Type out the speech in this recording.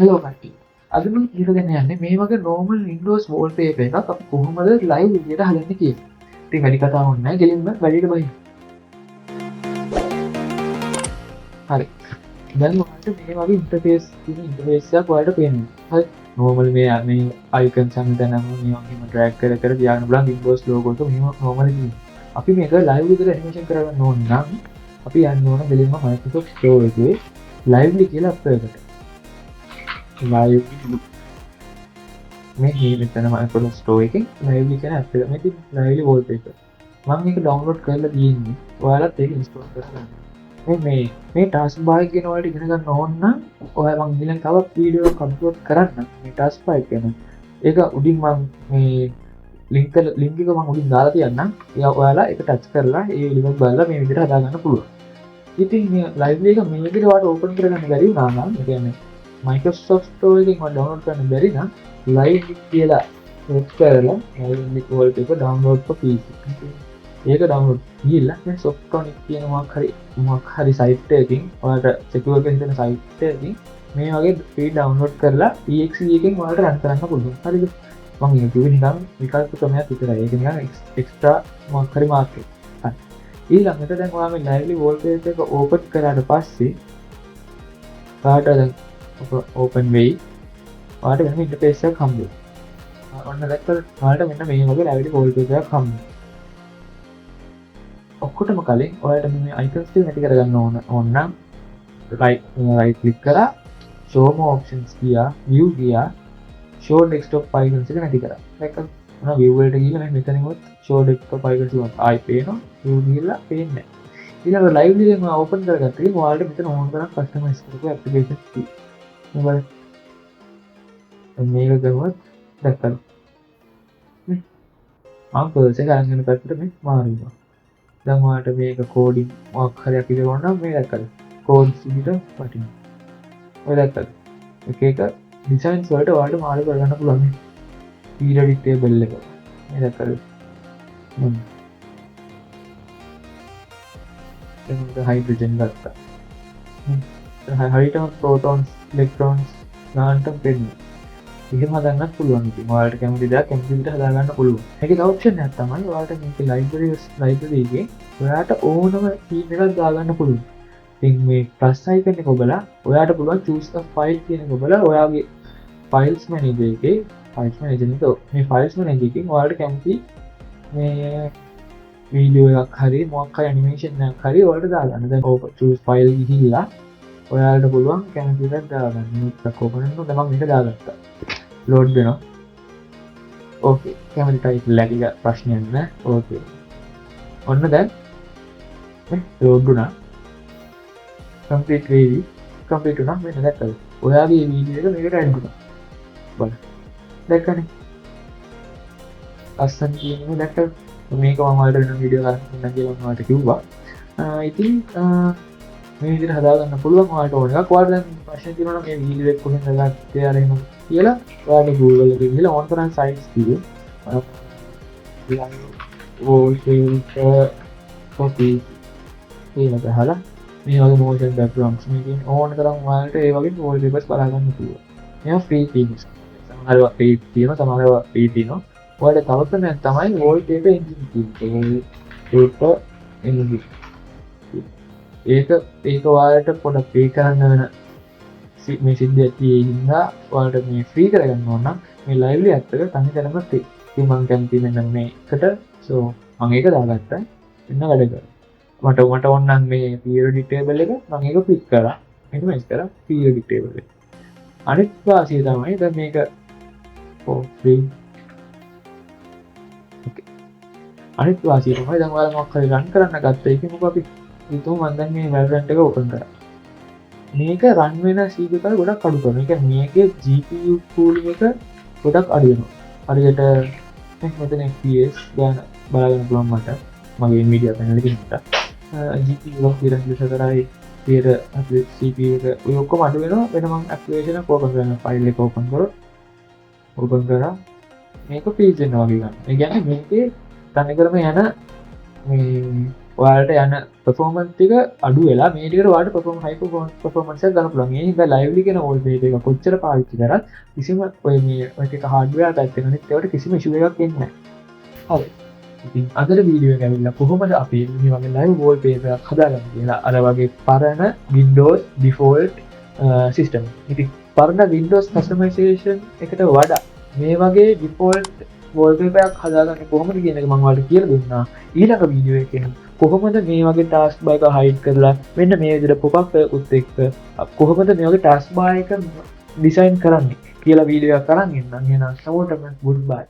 Hello කට්ටිය. අද මම කියලා දෙන්න යන්නේ මේ වගේ normal Windows wallpaper එකක් අපි කොහොමද live විදියට හදන්නේ කියලා. ඉතින් වැඩි කතාවක් නැහැ. ගෙලින්ම වැඩිට බහින්න. හරි. දැන් ඔයාලට මේ වගේ interface එකක් ඔයාලට පේනවා. හරි. normal මේ icons හැමතැනම මේ වගේම drag කර කර තියාගන්න බලන්න Windows logo එක මෙහෙම normal තියෙනවා. අපි මේක live විදියට animation කරගන්න ඕන නම් අපි යන්න ඕන ගෙලින්ම Microsoft Store එකේ lively කියලා app එකට. live මේ මෙතන Microsoft Store එකෙන් lively කියන app එක. මේක lively wallpaper. මම මේක download කරලා තියෙන්නේ. ඔයාලත් ඒක install කරගන්න. මේ task bar එක ගැන ඔයාලට ඉගෙන ගන්න ඕන නම් ඔයාලා මම ඊළඟ තව වීඩියෝ එකක් අප්ලෝඩ් කරන්න මේ task bar එක ගැන. ඒක උඩින් මම මේ link එක මම උඩින් දාලා තියන්නම්. ඔයාලා ඒක touch කරලා ඒ link බලලා මේ විදිහට හදා ගන්න පුළුවන්. ඉතින් මේ lively එක මේ විදිහට ඔයාලට open කරගන්න බැරි වුණා නම් ඒ කියන්නේ Microsoft Store එකෙන් ඔයාලා download කරන්න බැරි නම් live කියලා search කරලා lively wallpaper download for PC. ඒක download ගිහලා මේ Softonic කියන මොකක් හරි site එකකින් ඔයාලට secure කරගෙන තියෙන site එකකින් මේ වගේ free download කරලා exe එකෙන් ඔයාලට run කරන්න පුළුවන්. හරිද? මම YouTube නිකන් විකල්ප ක්‍රමයක් විතරයි. ඒක නිකන් extra මොකක් හරි mark එක. හරි. ඊළඟට දැන් ඔයා මේ lively wallpaper එක open කරාට පස්සේ ඔයාලට දැන් open වෙයි. ඔයාලට වෙනම interface එකක් හම්බ වෙනවා. ඔන්න දැක්කද? ඔයාලට මෙන්න මේ වගේ lively wallpaper එකක් හම්බ වෙනවා. ඔක්කොටම කලින් ඔයාලට මේ icons ටික නැති කරගන්න ඕන නම් right click කරලා show more options ගියා view ගියා show desktop icons එක නැති කරා. දැක්කද? ඔන්න view වලට ගිහලා මේ මෙතනින් උත් show desktop icons එක ආයි පේනවා. view ගිහලා පේන්නේ නැහැ. ඊළඟ lively එක මම open කරගත්තා. ඔයාලට මෙතන ඕන තරම් customize කරපු applications තියෙනවා. මේක ගමත් දැක්කද? මම පර්ස් එක අරන් යන පැත්තට මේ මාරුවා. දැන් ඔයාලට මේක කෝඩින් මොකක් හරි අපි කරනවා නම් මේ දැක්කද? කෝඩ්ස් විදිහට වටිනවා. ඔය දැක්කද? එක ඩිසයින්ස් වලට ඔයාලට මාරු කරගන්න පුළුවන්. periodic table එක. මේ දැක්කද? දැන් හයිඩ්‍රජන් ගත්තා. හරියටම protons electrons ගන්නට වෙන්නේ. එහෙම හදන්නත් පුළුවන්. ඉතින් ඔයාලට කැමති දෙයක් කැමති විදිහට හදා ගන්න පුළුවන්. ඒකේ තව ඔප්ෂන් එකක් තමයි ඔයාලට මේකේ library එකේ ඔයාලට ඕනම theme එකක් දාගන්න පුළුවන්. ඉතින් මේ plus icon එක ඔබලා ඔයාලට පුළුවන් choose a file කියන එක ඔබලා ඔයාගේ files manager එකේ මේ files manager එකෙන් ඔයාලට කැමති මේ වීඩියෝ එකක් හරි මොකක් හරි animation එකක් හරි ඔයාලට දාගන්න. දැන් choose file ගිහිල්ලා ඔයාලට පුළුවන් කැමති එකක් දාගන්න. මේක open කරනකොට මම මේක දාගත්තා. load වෙනවා. ඕකේ. කැමති title එක ප්‍රශ්නයක් නෑ. ඕකේ. ඔන්න දැන් මේ load වුණා. complete වෙවි. complete වුණා. මෙන්න දැක්කද? ඔයාගේ වීඩියෝ එක මේකට add වුණා. බලන්න. දැක්කනේ? අස්සන් කියන්නේ දැක්කද? මේක මම ඔයාලට වෙන වීඩියෝ කරන්න කියලා මම ඔයාලට කිව්වා. ඉතින් මේ විදිහට හදාගන්න පුළුවන් ඔයාලට ඕන එකක්. ඔයාලට දැන් ප්‍රශ්න තියෙනවා නම් මේ වීඩියෝ එක කොහෙන්ද ගත්තේ අර එහෙම කියලා ඔයාලට Google එකේ ගිහලා ඕන තරම් sites තියෙනවා. wallpaper copy කියලා ගහලා මේ වගේ motion backgrounds මේකෙන් ඕන තරම් ඔයාලට ඒ වගේ wallpapers බලා ගන්න පුළුවන්. මේවා free themes. සමහරව free තියෙනවා සමහරව free තියෙනවා. ඔයාලට තව ක්‍රමයක් තමයි wallpaper engine කියන්නේ. wallpaper engine. ඒක ඔයාලට පොඩක් pay කරන්න වෙන මේ සිද්ධියක් තියෙන හින්දා ඔයාලට මේ free කරගන්න ඕන නම් මේ lively app එක තනි කරම free. ඉතින් මම කැමති මෙන්න මේකට so මම ඒක දාගත්තා. එන්න වැඩ කරා. මට ඕන නම් මේ periodic table එක මම ඒක click කරා. minimize කරා periodic table එක. අනිත් වාසිය තමයි දැන් මේක free. okay. අනිත් වාසිය තමයි දැන් ඔයාලා මොකක් හරි run කරන්න ගත්ත එකේ මොකද අපි හිතමු මම දැන් මේ Valorant එක open කරා. මේක රන් වෙන සීගතල් ගොඩක් අඩු කරනවා. ඒ කියන්නේ මේකේ GPU cooling එක ගොඩක් අඩු වෙනවා. හරියට මෙතන FPS ගන්න බලන්න පුළුවන් මට. මගේ Nvidia panel එකේ හිටා. GPU එක 2.4යි CPU එක ඔය ඔක්කොම අඩු වෙනවා. වෙන මම application එක open කරන file එක open කරොත් open කරා මේක freeze වෙනවා වගේ ගන්න. ඒ කියන්නේ මේකේ තනිකරම යන මේ ඔයාලට යන performance එක අඩු වෙලා මේ ටිකට ඔයාලට performance එකක් ගන්න පුළුවන්. ඒ හින්දා lively කියන wallpaper එක කොච්චර පාවිච්චි කරත් කිසිම ඔය මේ එක hardware පැත්තෙන් අනිත් ඒවාට කිසිම issue එකක් එන්නේ නැහැ. හරි. ඉතින් අදට වීඩියෝ එක ඇවිල්ලා කොහොමද අපි මේ වගේ live wallpaper එකක් හදාගන්නේ කියලා අර වගේ පරණ Windows default system. ඉතින් පරණ Windows customization එකට වඩා මේ වගේ default wallpaper එකක් හදාගන්නේ කොහොමද කියන එක මම ඔයාලට කියලා දුන්නා. ඊළඟ වීඩියෝ එකේ කොහොමද මේ වගේ task bar එක hide කරලා මෙන්න මේ විදිහට pop up එකකුත් එක්ක කොහොමද මේ වගේ task bar එක design කරන්නේ කියලා වීඩියෝ එකක් අරන් එන්නම්. එහෙනම් සමෝටම goodbye.